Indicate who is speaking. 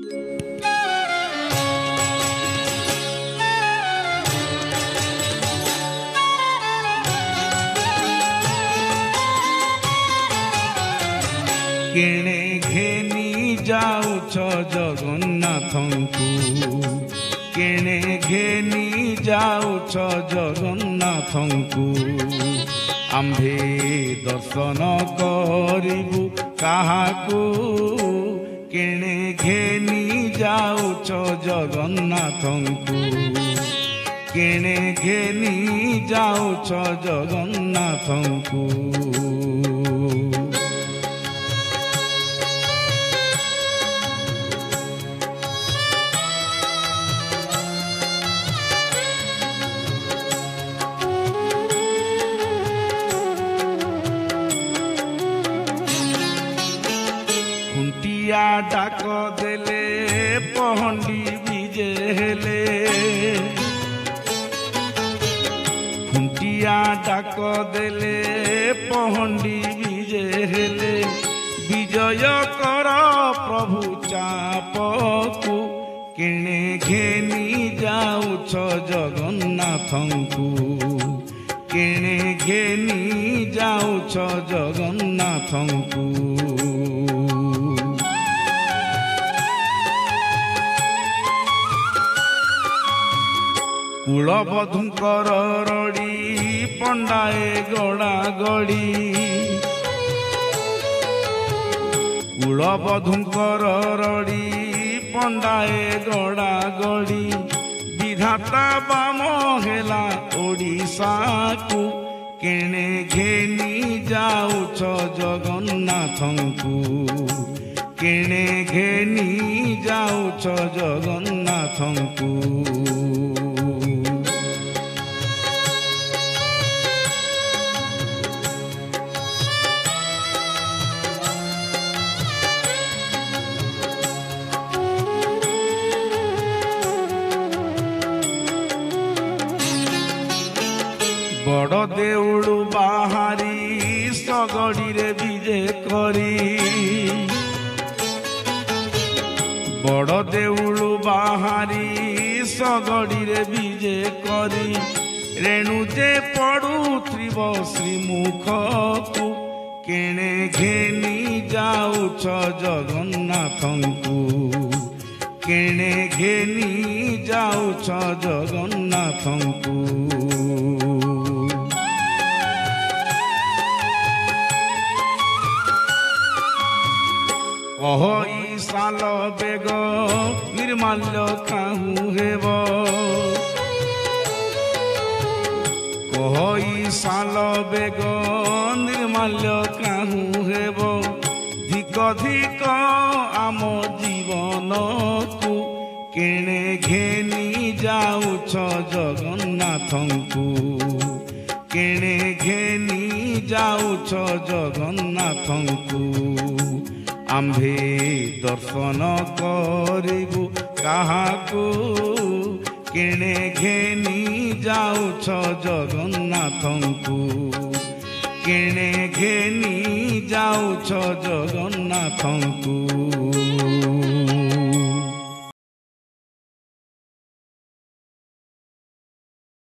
Speaker 1: केणे घेनी जाउछ जगन्नाथंकु केणे घेनी जाउछ जगन्नाथंकु आम्भे दर्शन करिबु काहाकु केणे घेनी जाउछ जगन्नाथंकु केणे घेनी जाउछ जगन्नाथंकु डाक देले पहंडी विजे हेले खुंटिया डाक देले पहंडी विजे हेले विजय कर प्रभु चापकु केणे घेनी जाउछ जगन्नाथंकु केणे घेनी जाउछ जगन्नाथंकु कुलबधुंकर रड़ी पंडाए गड़ा गड़ी कुलबधुंकर रड़ी पंडाए गड़ा गड़ी विधाता बाम हेला ओडिशा को केणे घेनी जाउछ जगन्नाथंकु केणे घेनी जाउछ जगन्नाथंकु बड़ देउलु बाहारी सगड़ी रे विजे करी बड़ देउलु बाहारी सगड़ी रे विजे करी रेणु जे पड़ुत्रिब श्रीमुख को केणे घेनी जाउछ जगन्नाथंकु केणे घेनी जाउछ जगन्नाथंकु कह ईशाल बेग निर्माल्य काहू हेब कह ईशाल बेग निर्माल्य काहू हेब धिक धिक आम जीवन को केणे घेनी जाउछ जगन्नाथंकु केणे घेनी जाउछ जगन्नाथंकु आम्भे दर्शन करिबु काहाकु केणे घेनी जाउछ जगन्नाथंकु केणे घेनी जाउछ जगन्नाथंकु।